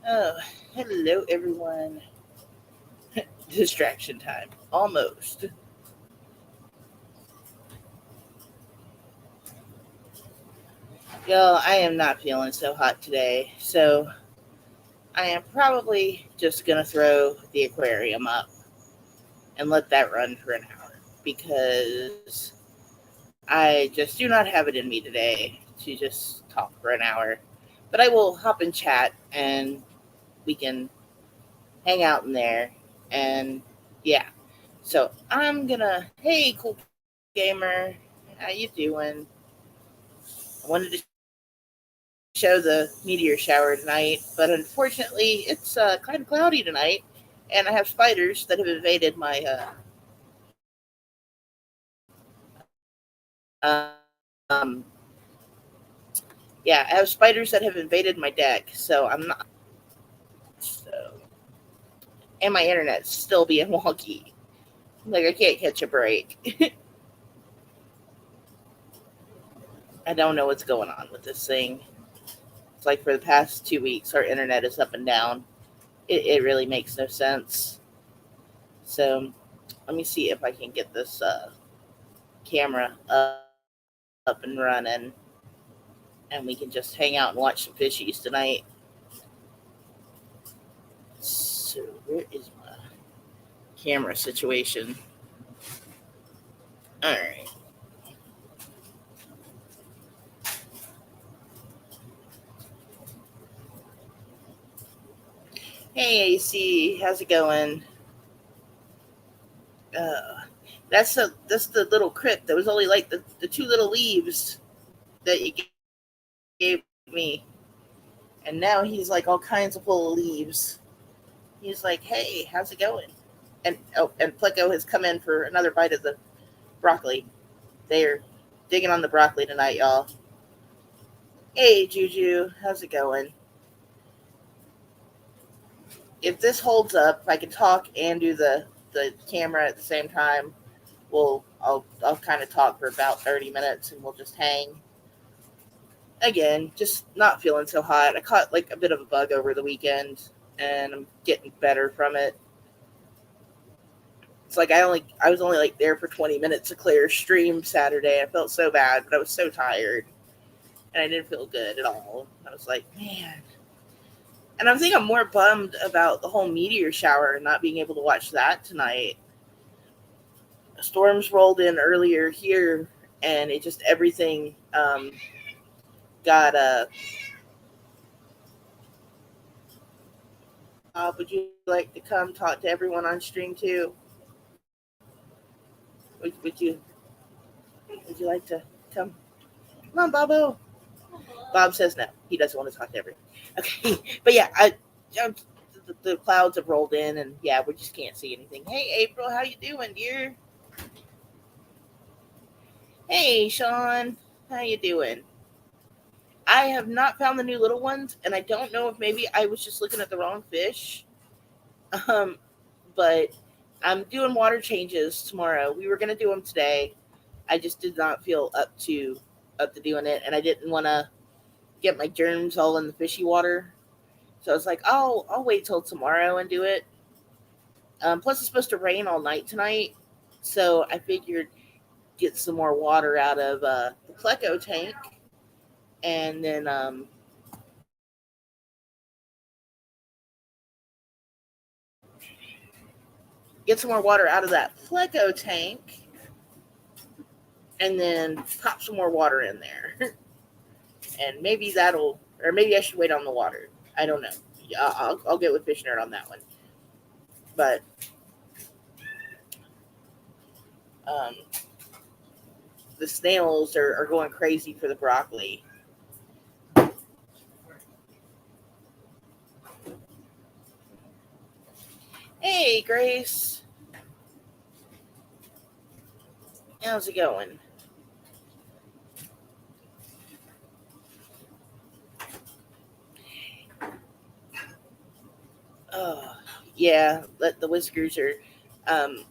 Oh, hello everyone. Distraction time. Almost. Yo, I am not feeling so hot today, so I am probably just gonna throw the aquarium up and let that run for an hour because I just do not have it in me today to just talk for an hour. But I will hop in chat and we can hang out in there and yeah. So I'm gonna hey cool gamer, how you doing? I wanted to show the meteor shower tonight, but unfortunately it's kind of cloudy tonight, and I have spiders that have invaded yeah, I have spiders that have invaded my deck, so I'm not. So, and my internet's still being wonky. Like I can't catch a break. I don't know what's going on with this thing. It's like for the past 2 weeks, our internet is up and down. It really makes no sense. So let me see if I can get this camera up and running, and we can just hang out and watch some fishies tonight. So where is my camera situation? All right. Hey AC, how's it going? Uh, that's the little crypt. That was only like the two little leaves that you gave me, and now he's like all kinds of full of leaves. He's like, hey, how's it going? And Pleco has come in for another bite of the broccoli. They're digging on the broccoli tonight, y'all. Hey Juju, how's it going? If this holds up, if I can talk and do the camera at the same time, I'll kind of talk for about 30 minutes and we'll just hang. Again, just not feeling so hot. I caught like a bit of a bug over the weekend, and I'm getting better from it. It's like I was only like there for 20 minutes to clear stream Saturday. I felt so bad, but I was so tired and I didn't feel good at all. I was like, man. And I think I'm more bummed about the whole meteor shower and not being able to watch that tonight. Storms rolled in earlier here, and it just everything got would you like to come talk to everyone on stream too? Would you would you like to come? Come on, Bobo. Bob says no. He doesn't want to talk to everyone. Okay, but yeah, the clouds have rolled in, and yeah, we just can't see anything. Hey, April, how you doing, dear? Hey, Sean, how you doing? I have not found the new little ones, and I don't know if maybe I was just looking at the wrong fish. Um, but I'm doing water changes tomorrow. We were gonna do them today. I just did not feel up to doing it, and I didn't want to get my germs all in the fishy water. So I was like, oh, I'll wait till tomorrow and do it. Plus, it's supposed to rain all night tonight, so I figured get some more water out of the Pleco tank, and then get some more water out of that Pleco tank, and then pop some more water in there, and maybe that'll, or maybe I should wait on the water. I don't know. Yeah, I'll get with Fish Nerd on that one. But um, the snails are going crazy for the broccoli. Hey, Grace, how's it going? Oh, yeah, the whiskers are um,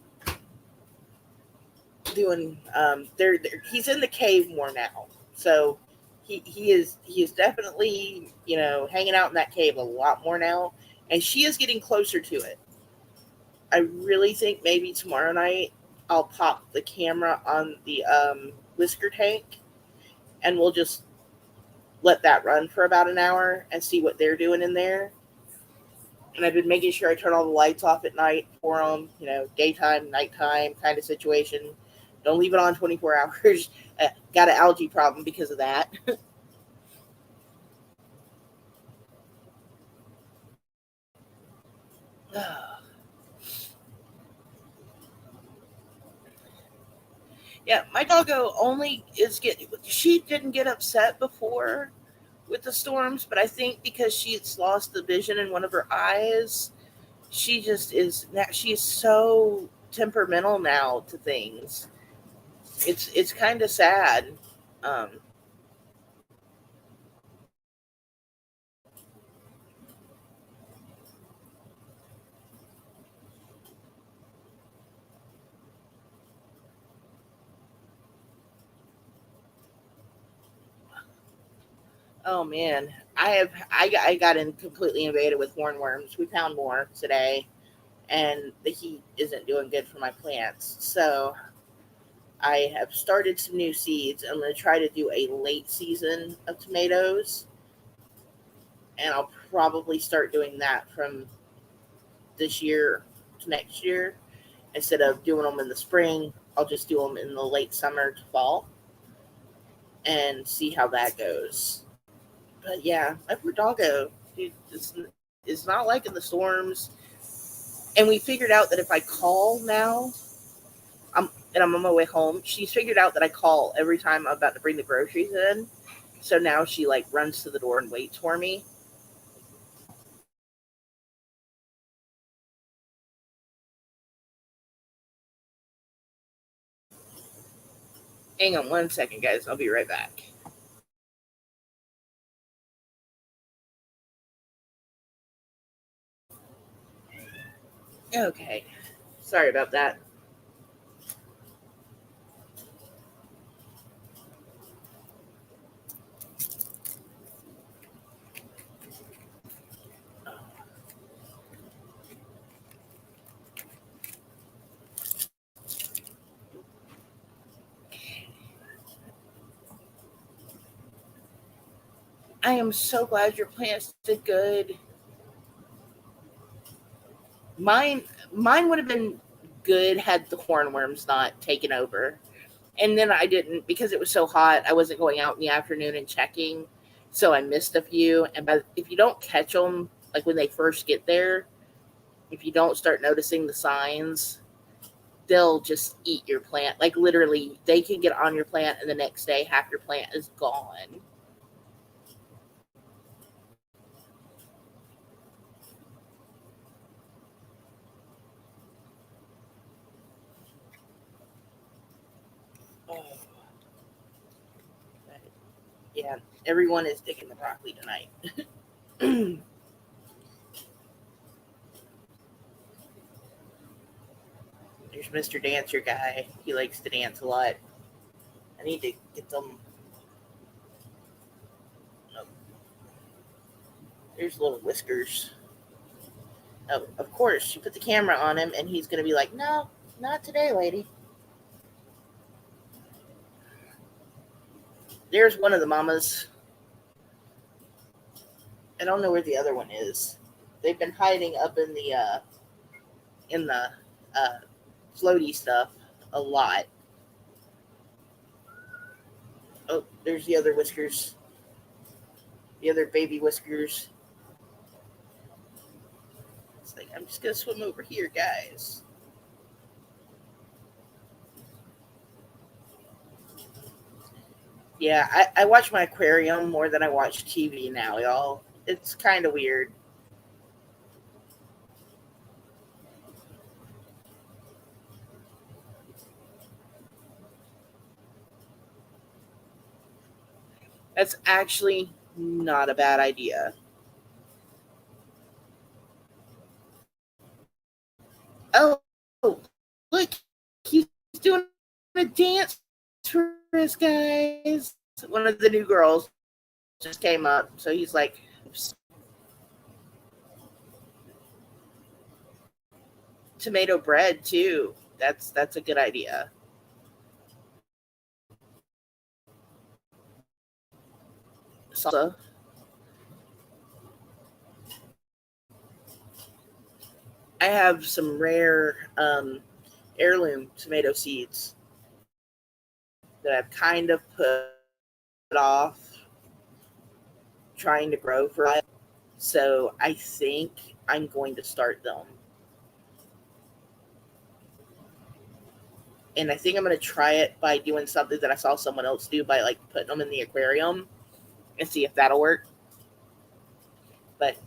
doing. They're he's in the cave more now, so he is definitely, hanging out in that cave a lot more now, and she is getting closer to it. I really think maybe tomorrow night I'll pop the camera on the whisker tank, and we'll just let that run for about an hour and see what they're doing in there. And I've been making sure I turn all the lights off at night for them, daytime, nighttime kind of situation. Don't leave it on 24 hours. Got an algae problem because of that. Yeah, my doggo only is get. She didn't get upset before with the storms, but I think because she's lost the vision in one of her eyes, she just is. She's so temperamental now to things. It's kind of sad. Um, oh man, I got in completely invaded with hornworms. We found more today, and the heat isn't doing good for my plants. So I have started some new seeds. I'm going to try to do a late season of tomatoes, and I'll probably start doing that from this year to next year. Instead of doing them in the spring, I'll just do them in the late summer to fall and see how that goes. But yeah, my poor doggo, dude, is not liking the storms. And we figured out that if I call now, I'm on my way home, she's figured out that I call every time I'm about to bring the groceries in. So now she like runs to the door and waits for me. Hang on one second, guys. I'll be right back. Okay. Sorry about that. I am so glad your plants did good. Mine mine would have been good had the hornworms not taken over. And then I didn't because it was so hot. I wasn't going out in the afternoon and checking, so I missed a few. And if you don't catch them like when they first get there, if you don't start noticing the signs, they'll just eat your plant. Like literally, they can get on your plant, and the next day, half your plant is gone. Oh, but yeah, everyone is digging the broccoli tonight. There's Mr. Dancer guy. He likes to dance a lot. I need to get them. Oh, there's little whiskers. Oh, of course, you put the camera on him, and he's gonna be like, "No, not today, lady." There's one of the mamas. I don't know where the other one is. They've been hiding up in the uh, floaty stuff a lot. Oh, there's the other whiskers. The other baby whiskers. It's like I'm just gonna swim over here, guys. Yeah, I watch my aquarium more than I watch TV now, y'all. It's kind of weird. That's actually not a bad idea. Oh, look, he's doing a dance for us, guys. One of the new girls. just came up, so he's like, tomato bread too. That's a good idea. Salsa. I have some rare heirloom tomato seeds that I've kind of put off trying to grow for a while. So I think I'm going to start them. And I think I'm going to try it by doing something that I saw someone else do by like putting them in the aquarium and see if that'll work. But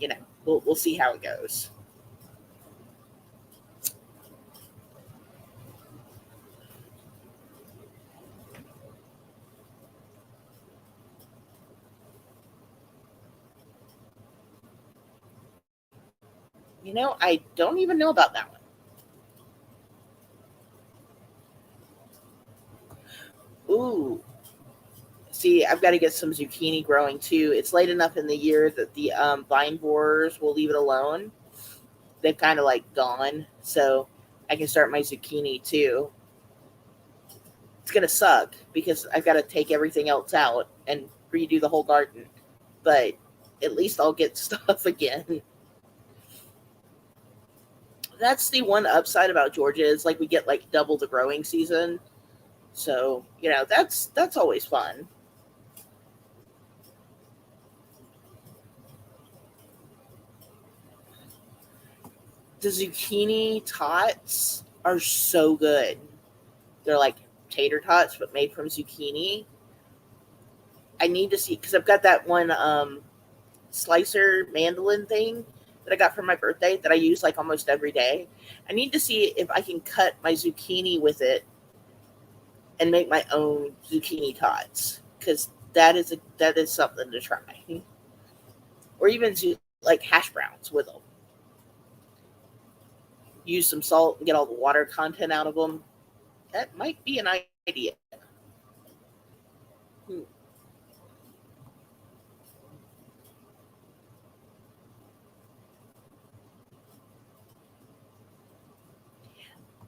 we'll see how it goes. I don't even know about that one. Ooh, see, I've got to get some zucchini growing too. It's late enough in the year that the vine borers will leave it alone. They've kind of like gone, so I can start my zucchini too. It's gonna suck because I've got to take everything else out and redo the whole garden, but at least I'll get stuff again. That's the one upside about Georgia is like we get like double the growing season, so that's always fun. The zucchini tots are so good. They're like tater tots, but made from zucchini. I need to see because I've got that one slicer mandolin thing that I got for my birthday that I use like almost every day. I need to see if I can cut my zucchini with it and make my own zucchini tots because that is something to try. Or even like hash browns with them. Use some salt and get all the water content out of them. That might be an idea. Hmm.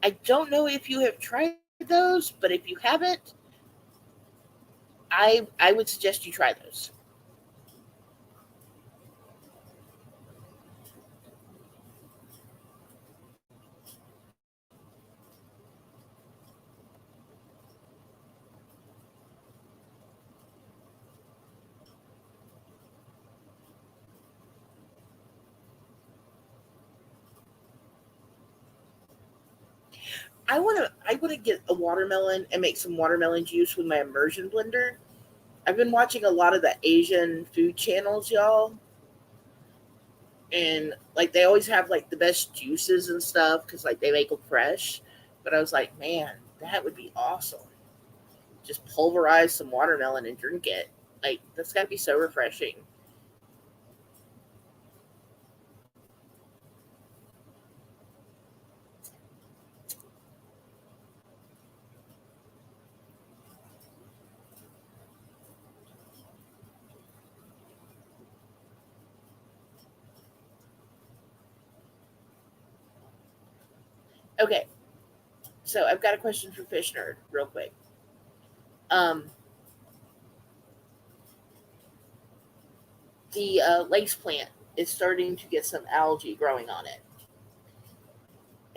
I don't know if you have tried those, but if you haven't, I would suggest you try those. I want to get a watermelon and make some watermelon juice with my immersion blender. I've been watching a lot of the Asian food channels, y'all, and like they always have like the best juices and stuff because like they make them fresh. But I was like, man, that would be awesome. Just pulverize some watermelon and drink it. Like that's got to be so refreshing. Okay, so I've got a question for Fish Nerd, real quick. Um, the lace plant is starting to get some algae growing on it,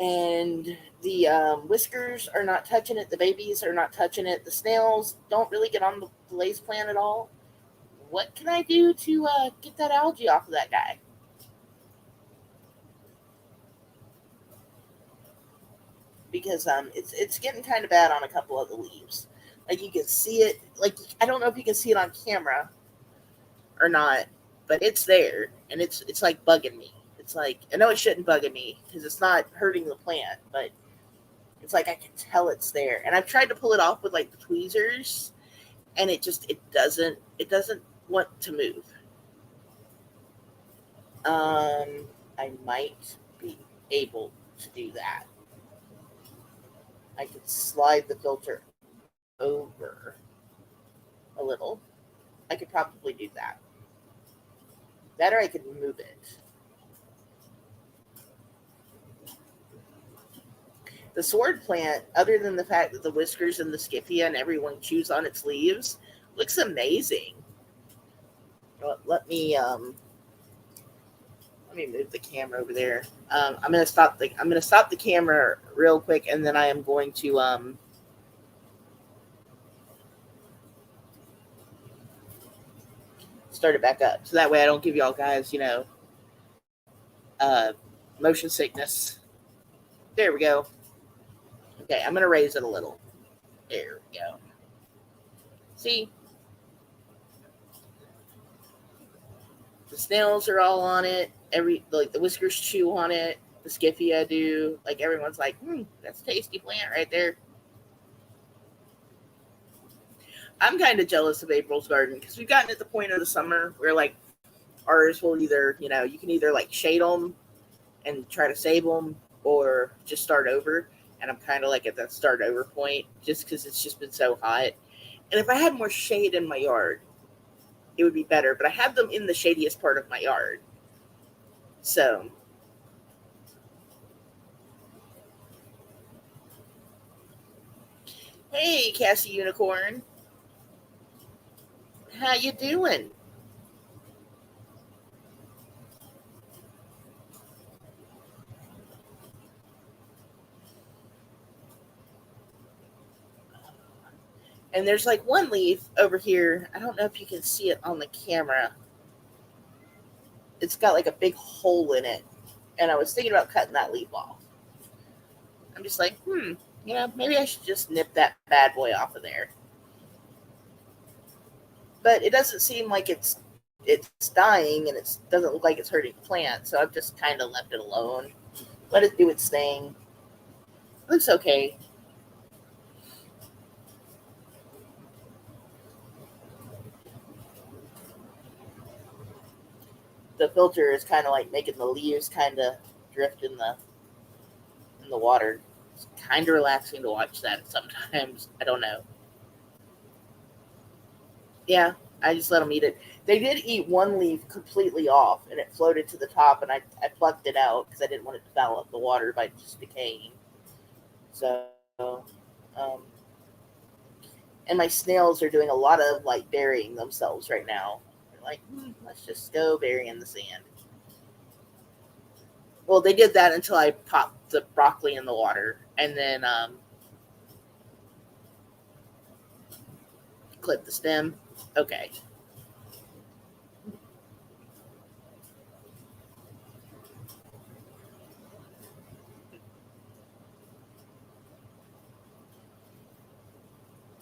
and the whiskers are not touching it. The babies are not touching it. The snails don't really get on the lace plant at all. What can I do to get that algae off of that guy? Because it's getting kind of bad on a couple of the leaves. Like you can see it. Like I don't know if you can see it on camera or not, but it's there, and it's like bugging me. It's like I know it shouldn't bug me because it's not hurting the plant, but it's like I can tell it's there. And I've tried to pull it off with like the tweezers, and it doesn't want to move. I might be able to do that. I could slide the filter over a little. I could probably do that. That or I could move it. The sword plant, other than the fact that the whiskers and the scyphia and everyone chews on its leaves, looks amazing. Let me move the camera over there. I'm gonna stop the camera real quick, and then I am going to start it back up, so that way I don't give y'all guys uh, motion sickness. There we go. Okay, I'm gonna raise it a little. There we go. See, the snails are all on it. The whiskers chew on it. The scyphia do. Like everyone's like, that's a tasty plant right there. I'm kind of jealous of April's garden because we've gotten at the point of the summer where like ours will either you can either like shade them and try to save them or just start over. And I'm kind of like at that start over point just because it's just been so hot. And if I had more shade in my yard, it would be better. But I have them in the shadiest part of my yard. So, hey, Cassie Unicorn, how you doing? And there's like one leaf over here. I don't know if you can see it on the camera. It's got like a big hole in it. And I was thinking about cutting that leaf off. I'm just like, maybe I should just nip that bad boy off of there. But it doesn't seem like it's dying, and it doesn't look like it's hurting the plant. So I've just kind of left it alone. Let it do its thing. It looks okay. The filter is kind of like making the leaves kind of drift in the water. It's kind of relaxing to watch that sometimes. I don't know. Yeah, I just let them eat it. They did eat one leaf completely off, and it floated to the top, and I plucked it out because I didn't want it to foul up the water by just decaying. So, um, and my snails are doing a lot of like burying themselves right now. They're like, let's just go bury in the sand. Well, they did that until I popped the broccoli in the water, and then clip the stem. Okay.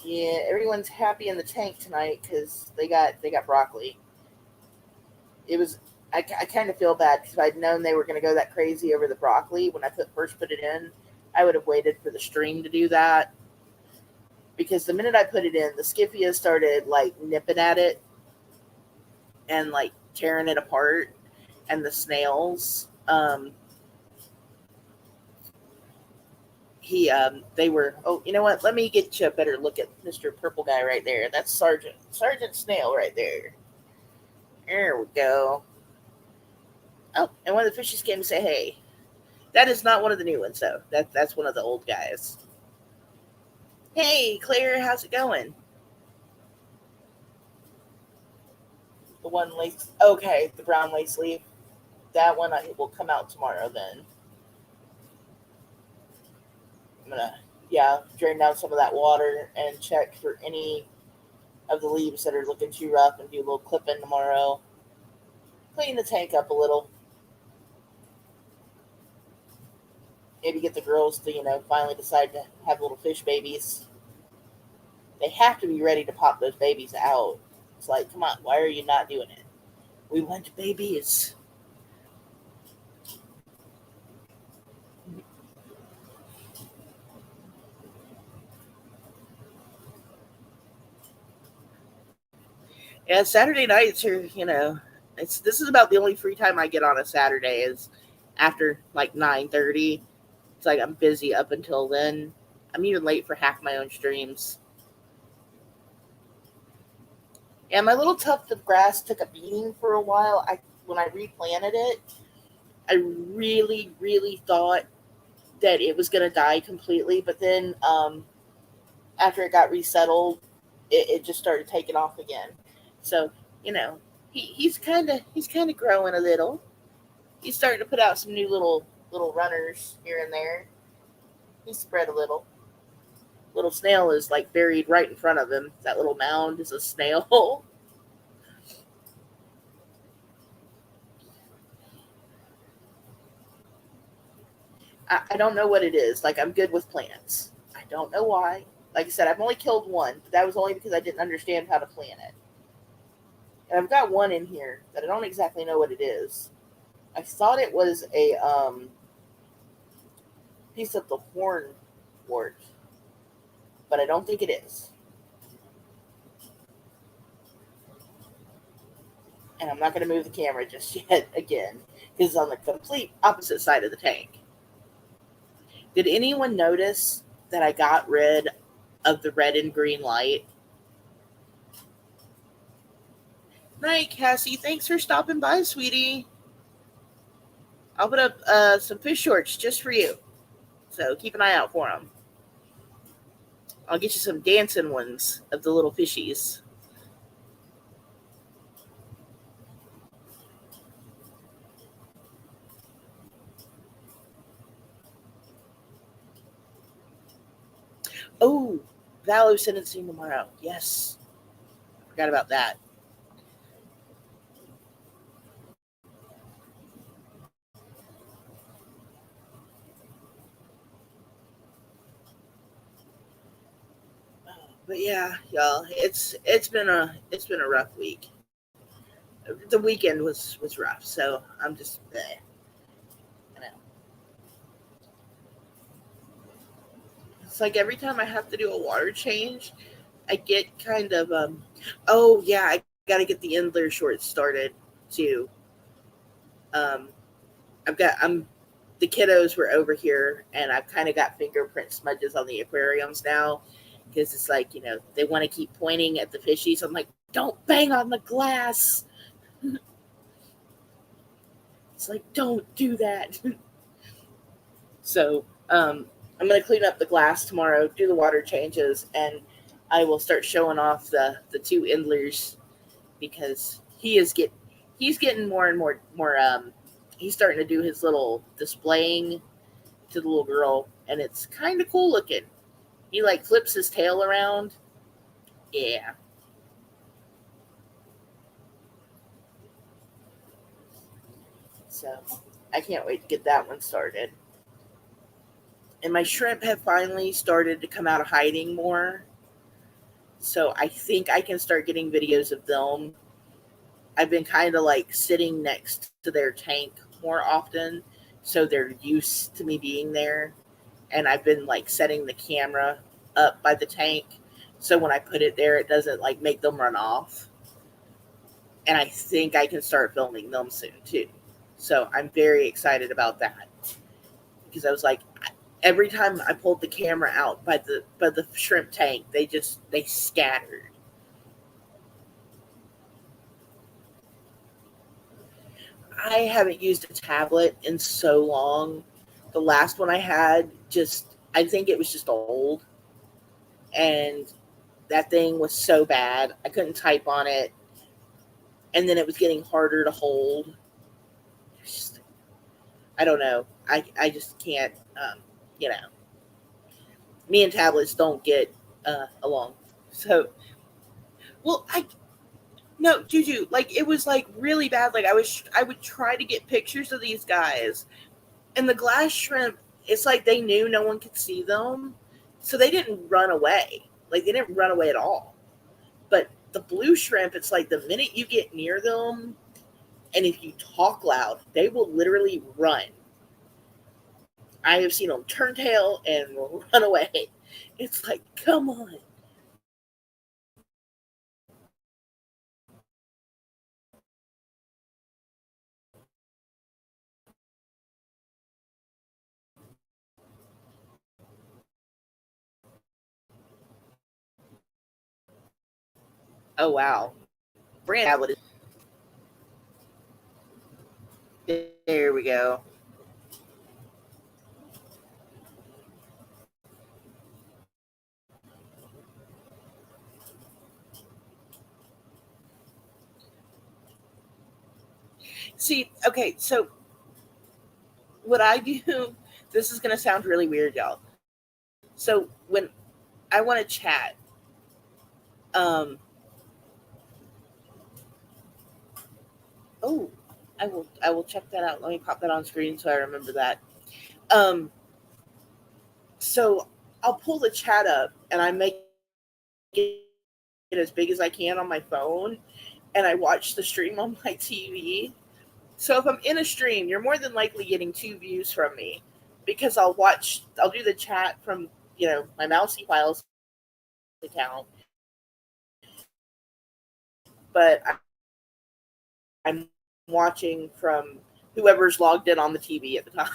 Yeah, everyone's happy in the tank tonight because they got broccoli. It was I kind of feel bad because if I'd known they were going to go that crazy over the broccoli when I first put it in, I would have waited for the stream to do that. Because the minute I put it in, the Scyphia started like nipping at it and like tearing it apart, and the snails. They were. Oh, you know what? Let me get you a better look at Mister Purple Guy right there. That's Sergeant Snail right there. There we go. Oh, and one of the fishes came to say hey. That is not one of the new ones, though. That's one of the old guys. Hey, Claire, how's it going? The one lace. Okay, the brown lace leaf. That one will come out tomorrow. Then I'm gonna drain down some of that water and check for any of the leaves that are looking too rough and do a little clipping tomorrow. Clean the tank up a little. Maybe get the girls to finally decide to have little fish babies. They have to be ready to pop those babies out. It's like, come on, why are you not doing it? We want babies. Yeah, Saturday nights are. This is about the only free time I get on a Saturday is after like 9:30. It's like I'm busy up until then. I'm even late for half my own streams. And my little tuft of grass took a beating for a while. I When I replanted it, I really, really thought that it was going to die completely. But then after it got resettled, it just started taking off again. So you know, he's kind of growing a little. He's starting to put out some new little runners here and there. He's spread a little. Little snail is like buried right in front of him. That little mound is a snail. I don't know what it is. Like I'm good with plants. I don't know why. Like I said, I've only killed one, but that was only because I didn't understand how to plant it. And I've got one in here that I don't exactly know what it is. I thought it was a piece of the hornwort, but I don't think it is. And I'm not going to move the camera just yet again because it's on the complete opposite side of the tank. Did anyone notice that I got rid of the red and green light? Night, Cassie. Thanks for stopping by, sweetie. I'll put up some fish shorts just for you. So keep an eye out for them. I'll get you some dancing ones of the little fishies. Oh, Valo sentencing tomorrow. Yes. Forgot about that. But yeah, y'all, it's been a rough week. The weekend was rough, so I'm just you know. It's like every time I have to do a water change, I get kind of oh yeah, I got to get the Endler shorts started too. Um I'm the kiddos were over here and I've kind of got fingerprint smudges on the aquariums now because it's like, they want to keep pointing at the fishies. I'm like, don't bang on the glass. It's like, don't do that. So I'm going to clean up the glass tomorrow, do the water changes, and I will start showing off the two Endlers because he's getting more and more he's starting to do his little displaying to the little girl, and it's kind of cool looking. He like flips his tail around. Yeah. So I can't wait to get that one started. And my shrimp have finally started to come out of hiding more. So I think I can start getting videos of them. I've been kind of like sitting next to their tank more often. So they're used to me being there. And I've been like setting the camera up by the tank. So when I put it there, it doesn't like make them run off. And I think I can start filming them soon too. So I'm very excited about that because I was like, every time I pulled the camera out by the shrimp tank, they scattered. I haven't used a tablet in so long. The last one I had I think it was just old, and that thing was so bad. I couldn't type on it, and then it was getting harder to hold. Just, I don't know. I just can't. You know, me and tablets don't get along. So, well, I no Juju. Like it was like really bad. Like I would try to get pictures of these guys, and the glass shrimp. It's like they knew no one could see them, so they didn't run away. Like they didn't run away at all. But the blue shrimp, it's like the minute you get near them, and if you talk loud, they will literally run. I have seen them turn tail and run away. It's like, come on. Oh wow. brand tablet is. There we go. See, okay, so what I do, this is going to sound really weird, y'all. So when I want to chat, um, oh, I will check that out. Let me pop that on screen so I remember that. Um, so I'll pull the chat up and I make it as big as I can on my phone, and I watch the stream on my TV. So if I'm in a stream, you're more than likely getting two views from me because I'll do the chat from my Mousy Files account, but I'm watching from whoever's logged in on the TV at the time.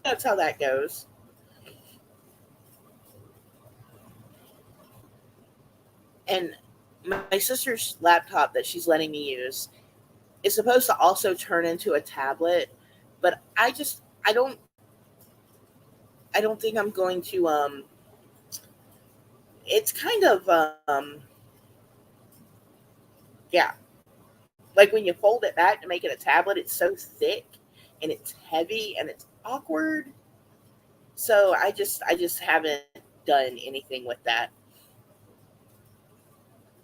That's how that goes. And my sister's laptop that she's letting me use is supposed to also turn into a tablet, but I don't think I'm going to it's kind of yeah, like when you fold it back to make it a tablet, it's so thick and it's heavy and it's awkward. So I just haven't done anything with that.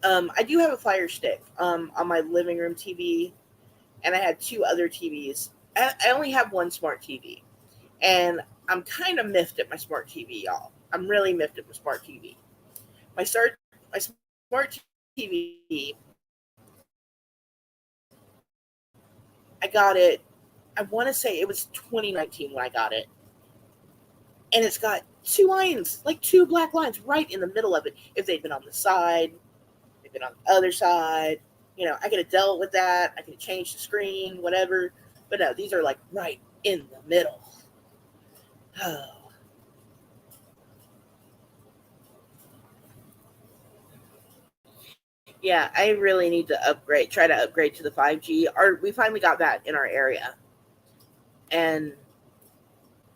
I do have a Fire Stick on my living room TV, and I had two other TVs. I only have one smart TV, and I'm kind of miffed at my smart TV, y'all. I'm really miffed at my smart TV. My start my smart TV, I got it. I want to say it was 2019 when I got it, and it's got two lines, like two black lines, right in the middle of it. If they'd been on the side, they've been on the other side. I could have dealt with that. I could have changed the screen, whatever. But no, these are like right in the middle. Oh, yeah, I really need to try to upgrade to the 5G. We finally got that in our area. And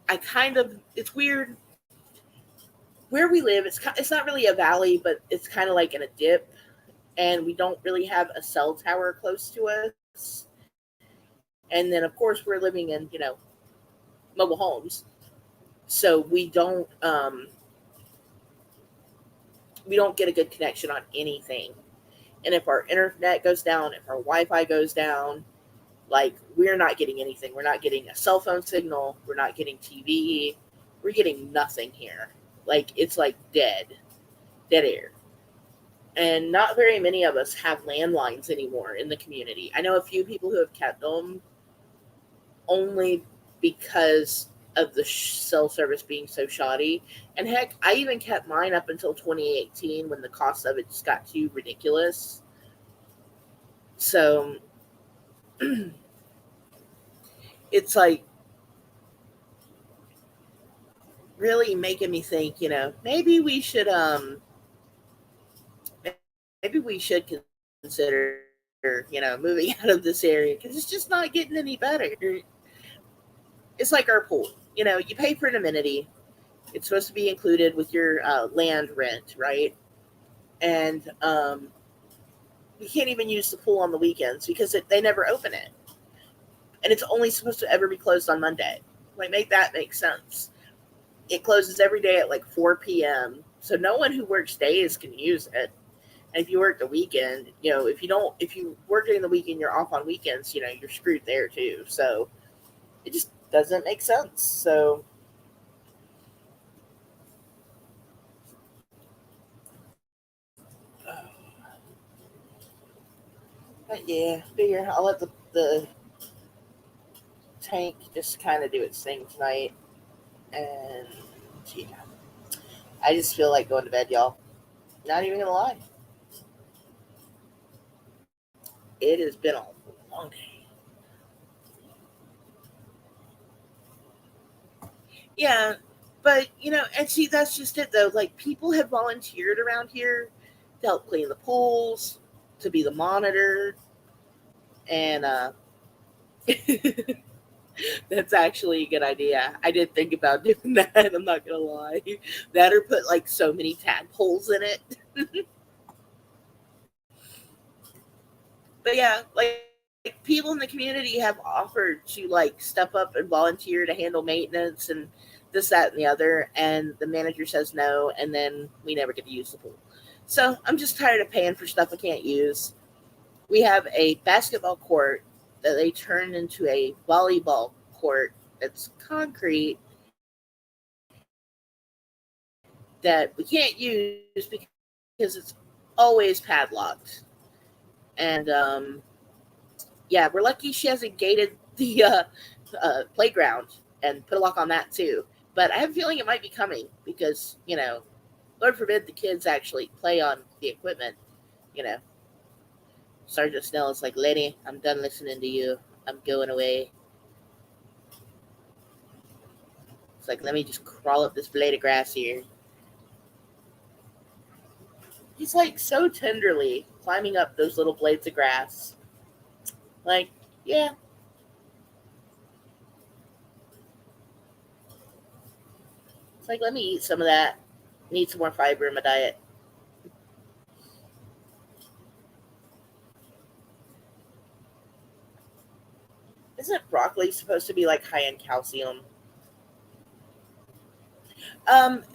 it's weird. Where we live, it's not really a valley, but it's kind of like in a dip. And we don't really have a cell tower close to us. And then, of course, we're living in, mobile homes. So we don't get a good connection on anything. And if our internet goes down, if our Wi-Fi goes down, like we're not getting anything. We're not getting a cell phone signal. We're not getting TV. We're getting nothing here. Like it's like dead air. And not very many of us have landlines anymore in the community. I know a few people who have kept them only because of the cell service being so shoddy. And heck, I even kept mine up until 2018 when the cost of it just got too ridiculous. So it's like really making me think, maybe we should consider, moving out of this area because it's just not getting any better. It's like our pool. You pay for an amenity. It's supposed to be included with your land rent, right? And we can't even use the pool on the weekends because they never open it, and it's only supposed to ever be closed on Monday. Like, make that make sense. It closes every day at like 4 p.m. So no one who works days can use it. And if you work the weekend, if you work during the weekend, you're off on weekends, you're screwed there too. So it just doesn't make sense. So, but yeah, figure I'll let the tank just kind of do its thing tonight. And yeah, I just feel like going to bed, y'all. Not even gonna lie. It has been a long day. Yeah, but and see, that's just it though. Like people have volunteered around here to help clean the pools. to be the monitor, and that's actually a good idea. I did think about doing that. I'm not gonna lie, that or put like so many tadpoles in it. But yeah, like people in the community have offered to like step up and volunteer to handle maintenance and this, that, and the other, and the manager says no, and then we never get to use the pool. So I'm just tired of paying for stuff I can't use. We have a basketball court that they turned into a volleyball court that's concrete that we can't use because it's always padlocked. And yeah, we're lucky she hasn't gated the playground and put a lock on that too. But I have a feeling it might be coming because, Lord forbid the kids actually play on the equipment. You know, Sergeant Snell is like, Lenny, I'm done listening to you. I'm going away. It's like, let me just crawl up this blade of grass here. He's like so tenderly climbing up those little blades of grass. Like, yeah, it's like, let me eat some of that. Need some more fiber in my diet. Isn't broccoli supposed to be like high in calcium?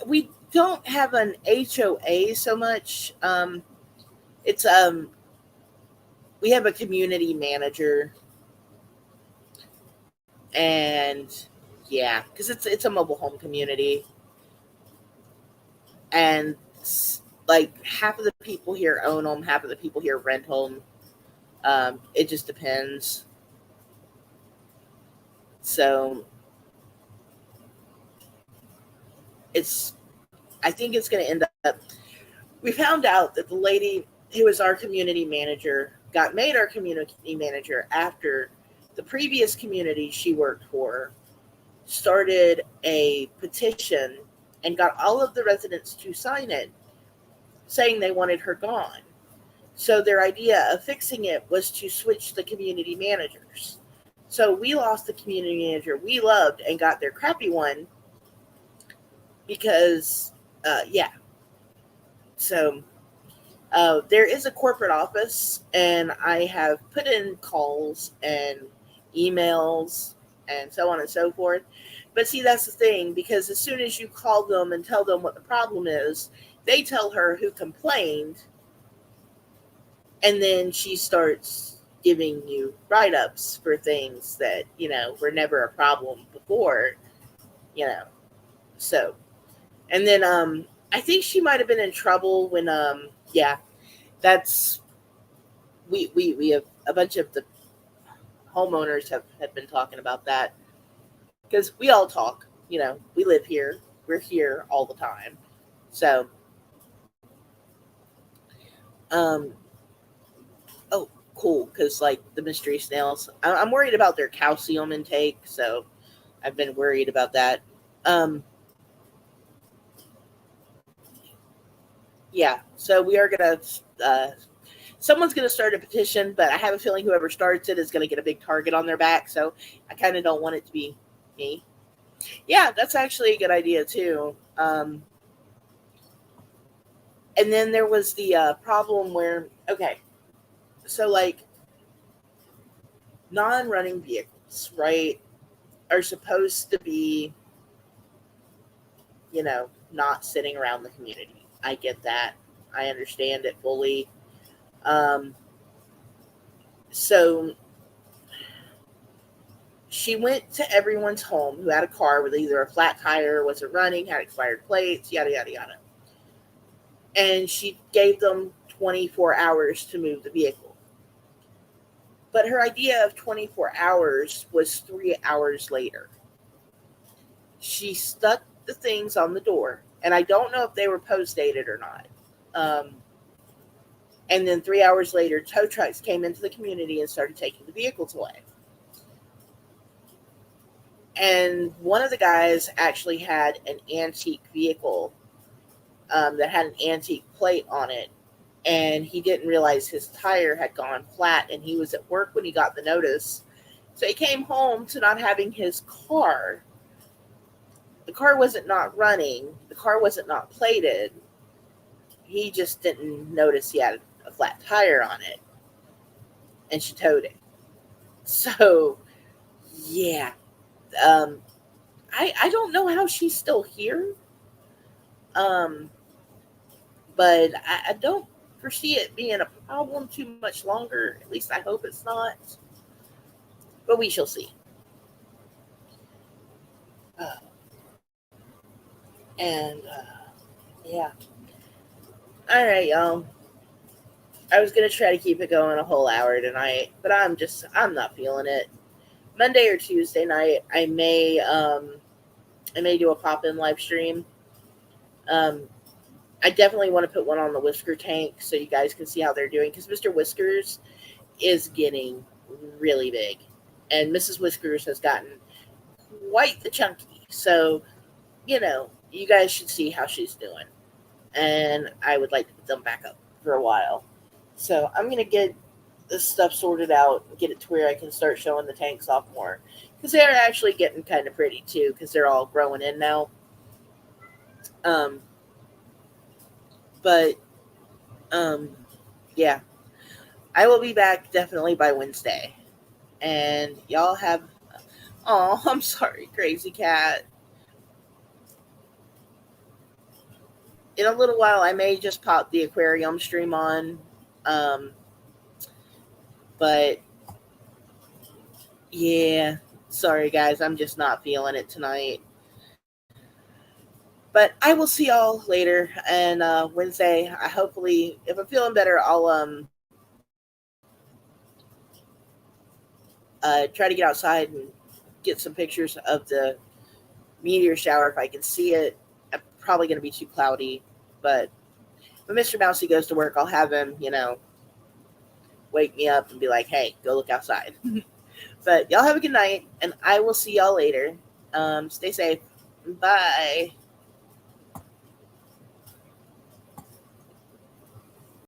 We don't have an HOA so much. It's we have a community manager, and yeah, because it's a mobile home community, and like half of the people here own them, half of the people here rent them. It just depends. So it's I think it's going to end up. We found out that the lady who was our community manager got made our community manager after the previous community she worked for started a petition and got all of the residents to sign it saying they wanted her gone. So their idea of fixing it was to switch the community managers. So we lost the community manager we loved and got their crappy one because, yeah. So there is a corporate office, and I have put in calls and emails and so on and so forth. But see, that's the thing, because as soon as you call them and tell them what the problem is, they tell her who complained, and then she starts giving you write ups for things that, were never a problem before, you know. So, and then I think she might have been in trouble when, yeah, that's we have a bunch of the homeowners have been talking about that because we all talk. We live here, we're here all the time. So, um, oh, cool, because like the mystery snails, I'm worried about their calcium intake, so I've been worried about that. Um, yeah, so we are gonna. Someone's going to start a petition, but I have a feeling whoever starts it is going to get a big target on their back. So I kind of don't want it to be me. Yeah, that's actually a good idea too. And then there was the problem where, okay, so like non-running vehicles, right, are supposed to be, not sitting around the community. I get that. I understand it fully. Um, so she went to everyone's home who had a car with either a flat tire, wasn't running, had expired plates, yada, yada, yada. And she gave them 24 hours to move the vehicle. But her idea of 24 hours was 3 hours later. She stuck the things on the door, and I don't know if they were post dated or not. Um, and then 3 hours later, tow trucks came into the community and started taking the vehicles away. And one of the guys actually had an antique vehicle that had an antique plate on it. and he didn't realize his tire had gone flat, and he was at work when he got the notice. So he came home to not having his car. The car wasn't not running. The car wasn't not plated. He just didn't notice he had a flat tire on it, and she towed it. So, yeah. Um, I don't know how she's still here, um, but I don't foresee it being a problem too much longer. At least I hope it's not. But we shall see. Uh, and yeah. All right, y'all. I was gonna try to keep it going a whole hour tonight, but I'm not feeling it. Monday or Tuesday night, I may do a pop in live stream. Um, I definitely want to put one on the Whisker tank so you guys can see how they're doing, because Mr. Whiskers is getting really big, and Mrs. Whiskers has gotten quite the chunky. So you guys should see how she's doing, and I would like to put them back up for a while. So I'm gonna get this stuff sorted out and get it to where I can start showing the tanks off more, because they're actually getting kind of pretty too, because they're all growing in now. Um, but yeah, I will be back definitely by Wednesday, and y'all have. Oh, I'm sorry, crazy cat. In a little while, I may just pop the aquarium stream on, um, but yeah, sorry guys, I'm just not feeling it tonight. But I will see y'all later, and Wednesday. I hopefully, if I'm feeling better, I'll try to get outside and get some pictures of the meteor shower if I can see it. I'm probably going to be too cloudy, but when Mr. Mousy goes to work, I'll have him, wake me up and be like, "Hey, go look outside." But y'all have a good night, and I will see y'all later. Stay safe. Bye.